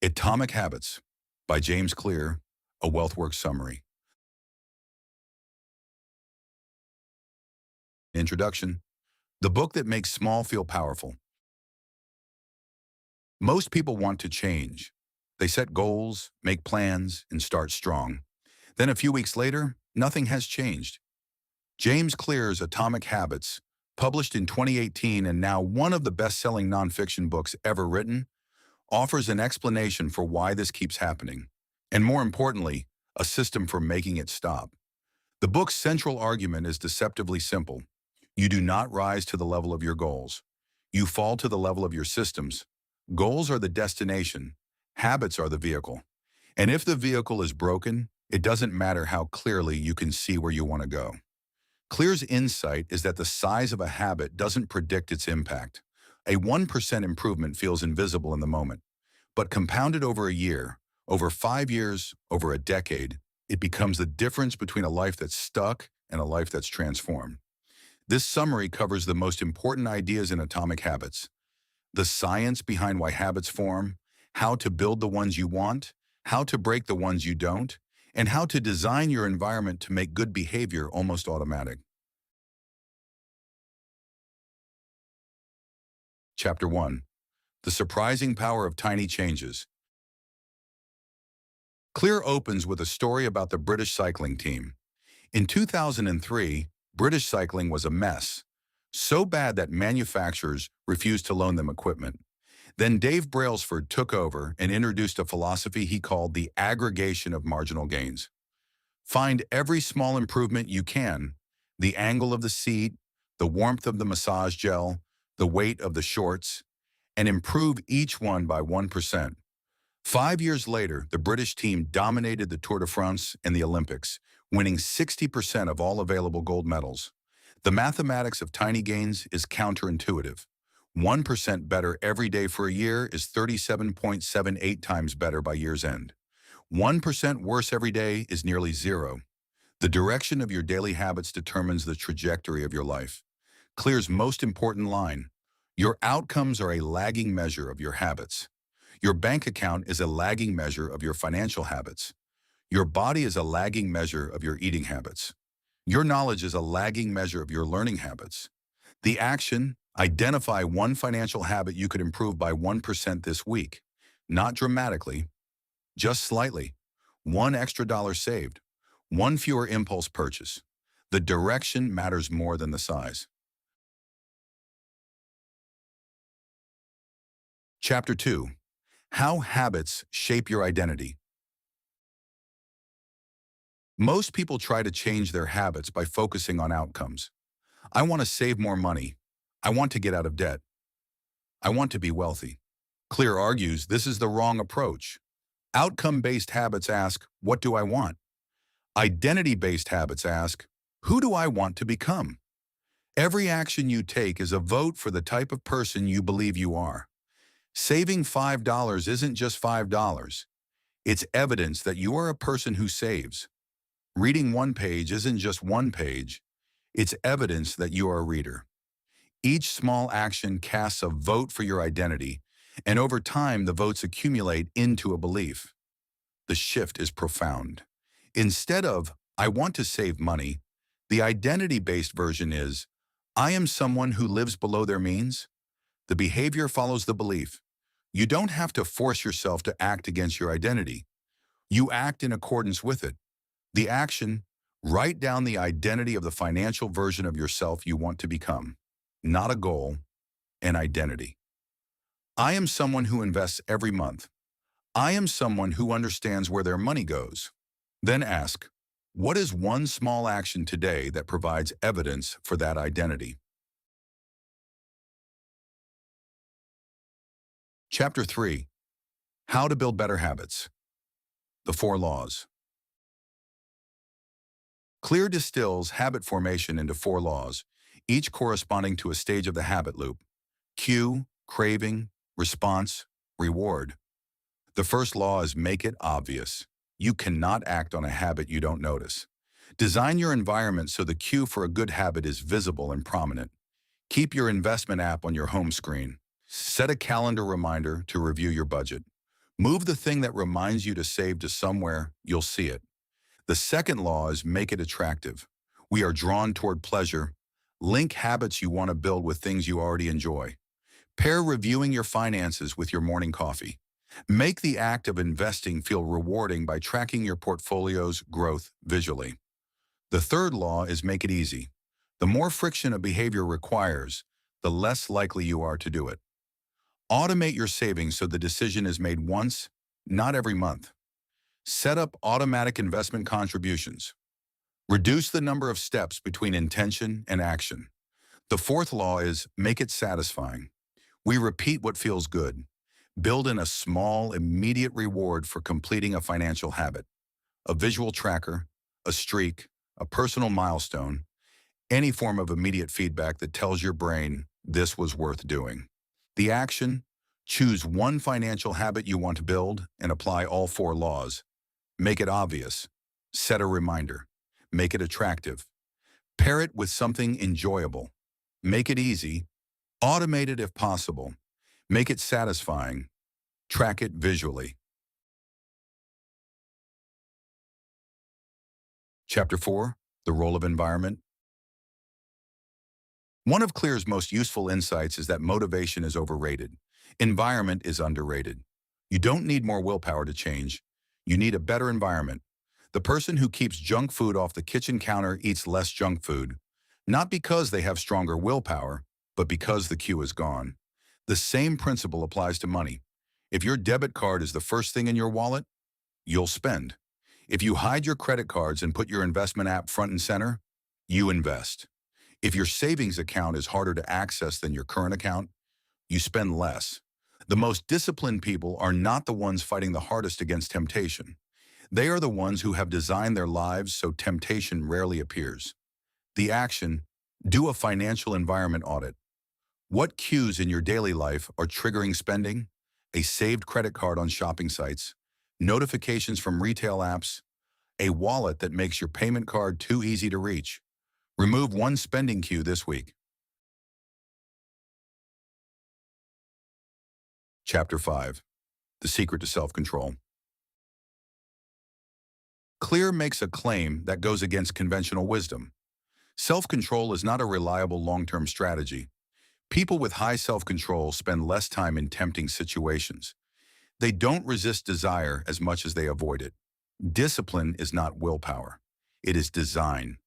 Atomic Habits by James Clear, a WealthWorks summary. Introduction. The book that makes small feel powerful. Most people want to change. They set goals, make plans, and start strong. Then a few weeks later, nothing has changed. James Clear's Atomic Habits, published in 2018 and now one of the best-selling nonfiction books ever written, offers an explanation for why this keeps happening, and more importantly, a system for making it stop. The book's central argument is deceptively simple. You do not rise to the level of your goals. You fall to the level of your systems. Goals are the destination. Habits are the vehicle. And if the vehicle is broken, it doesn't matter how clearly you can see where you want to go. Clear's insight is that the size of a habit doesn't predict its impact. A 1% improvement feels invisible in the moment, but compounded over a year, over 5 years, over a decade, it becomes the difference between a life that's stuck and a life that's transformed. This summary covers the most important ideas in Atomic Habits: the science behind why habits form, how to build the ones you want, how to break the ones you don't, and how to design your environment to make good behavior almost automatic. Chapter 1. The Surprising Power of Tiny Changes. Clear opens with a story about the British cycling team. In 2003, British cycling was a mess, so bad that manufacturers refused to loan them equipment. Then Dave Brailsford took over and introduced a philosophy he called the aggregation of marginal gains. Find every small improvement you can: the angle of the seat, the warmth of the massage gel, the weight of the shorts, and improve each one by 1%. 5 years later, the British team dominated the Tour de France and the Olympics, winning 60% of all available gold medals. The mathematics of tiny gains is counterintuitive. 1% better every day for a year is 37.78 times better by year's end. 1% worse every day is nearly zero. The direction of your daily habits determines the trajectory of your life. Clear's most important line: your outcomes are a lagging measure of your habits. Your bank account is a lagging measure of your financial habits. Your body is a lagging measure of your eating habits. Your knowledge is a lagging measure of your learning habits. The action: identify one financial habit you could improve by 1% this week. Not dramatically, just slightly. One extra dollar saved. One fewer impulse purchase. The direction matters more than the size. Chapter 2. How habits shape your identity. Most people try to change their habits by focusing on outcomes. I want to save more money. I want to get out of debt. I want to be wealthy. Clear argues this is the wrong approach. Outcome-based habits ask, what do I want? Identity-based habits ask, who do I want to become? Every action you take is a vote for the type of person you believe you are. Saving $5 isn't just $5. It's evidence that you are a person who saves. Reading one page isn't just one page. It's evidence that you are a reader. Each small action casts a vote for your identity, and over time the votes accumulate into a belief. The shift is profound. Instead of, I want to save money, the identity-based version is, I am someone who lives below their means. The behavior follows the belief. You don't have to force yourself to act against your identity. You act in accordance with it. The action: write down the identity of the financial version of yourself you want to become. Not a goal, an identity. I am someone who invests every month. I am someone who understands where their money goes. Then ask, what is one small action today that provides evidence for that identity? Chapter 3. How to Build Better Habits. The 4 Laws. Clear distills habit formation into 4 laws, each corresponding to a stage of the habit loop: cue, craving, response, reward. The first law is make it obvious. You cannot act on a habit you don't notice. Design your environment so the cue for a good habit is visible and prominent. Keep your investment app on your home screen. Set a calendar reminder to review your budget. Move the thing that reminds you to save to somewhere you'll see it. The second law is make it attractive. We are drawn toward pleasure. Link habits you want to build with things you already enjoy. Pair reviewing your finances with your morning coffee. Make the act of investing feel rewarding by tracking your portfolio's growth visually. The third law is make it easy. The more friction a behavior requires, the less likely you are to do it. Automate your savings so the decision is made once, not every month. Set up automatic investment contributions. Reduce the number of steps between intention and action. The fourth law is make it satisfying. We repeat what feels good. Build in a small, immediate reward for completing a financial habit. A visual tracker, a streak, a personal milestone, any form of immediate feedback that tells your brain this was worth doing. The action: choose one financial habit you want to build and apply all four laws. Make it obvious. Set a reminder. Make it attractive. Pair it with something enjoyable. Make it easy. Automate it if possible. Make it satisfying. Track it visually. Chapter 4, the role of environment. One of Clear's most useful insights is that motivation is overrated. Environment is underrated. You don't need more willpower to change. You need a better environment. The person who keeps junk food off the kitchen counter eats less junk food, not because they have stronger willpower, but because the queue is gone. The same principle applies to money. If your debit card is the first thing in your wallet, you'll spend. If you hide your credit cards and put your investment app front and center, you invest. If your savings account is harder to access than your current account, you spend less. The most disciplined people are not the ones fighting the hardest against temptation. They are the ones who have designed their lives so temptation rarely appears. The action: do a financial environment audit. What cues in your daily life are triggering spending? A saved credit card on shopping sites, notifications from retail apps, a wallet that makes your payment card too easy to reach. Remove one spending cue this week. Chapter 5, the secret to self-control. Clear makes a claim that goes against conventional wisdom. Self-control is not a reliable long-term strategy. People with high self-control spend less time in tempting situations. They don't resist desire as much as they avoid it. Discipline is not willpower. It is design.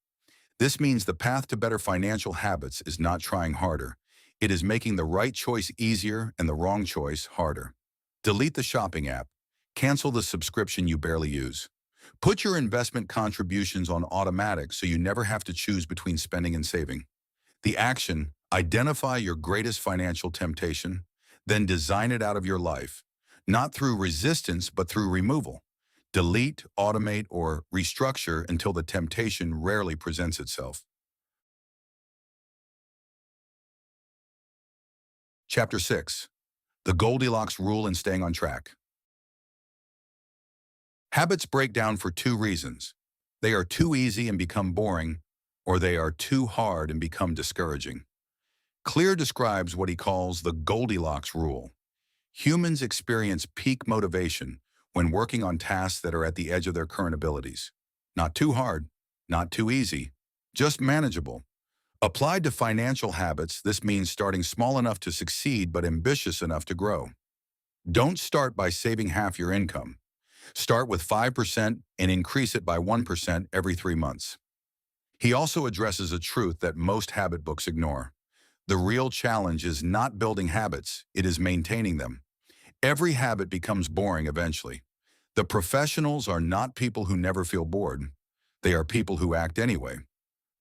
This means the path to better financial habits is not trying harder. It is making the right choice easier and the wrong choice harder. Delete the shopping app. Cancel the subscription you barely use. Put your investment contributions on automatic so you never have to choose between spending and saving. The action: identify your greatest financial temptation, then design it out of your life, not through resistance but through removal. Delete, automate, or restructure until the temptation rarely presents itself. Chapter 6, the Goldilocks rule in staying on track. Habits break down for two reasons. They are too easy and become boring, or they are too hard and become discouraging. Clear describes what he calls the Goldilocks rule. Humans experience peak motivation when working on tasks that are at the edge of their current abilities. Not too hard, not too easy, just manageable. Applied to financial habits, this means starting small enough to succeed but ambitious enough to grow. Don't start by saving half your income. Start with 5% and increase it by 1% every 3 months. He also addresses a truth that most habit books ignore. The real challenge is not building habits, it is maintaining them. Every habit becomes boring eventually. The professionals are not people who never feel bored. They are people who act anyway.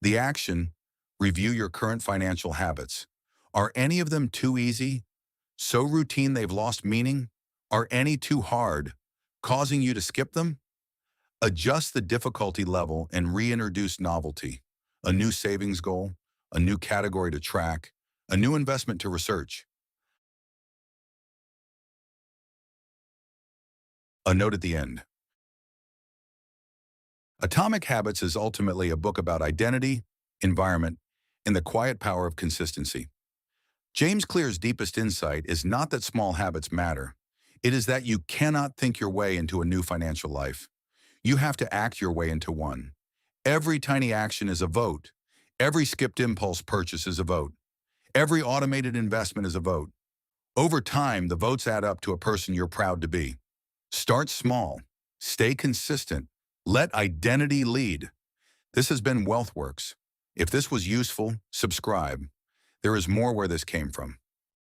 The action: review your current financial habits. Are any of them too easy? So routine they've lost meaning? Are any too hard, causing you to skip them? Adjust the difficulty level and reintroduce novelty. A new savings goal, a new category to track, a new investment to research. A note at the end. Atomic Habits is ultimately a book about identity, environment, and the quiet power of consistency. James Clear's deepest insight is not that small habits matter. It is that you cannot think your way into a new financial life. You have to act your way into one. Every tiny action is a vote. Every skipped impulse purchase is a vote. Every automated investment is a vote. Over time, the votes add up to a person you're proud to be. Start small. Stay consistent. Let identity lead. This has been WealthWorks. If this was useful, subscribe. There is more where this came from.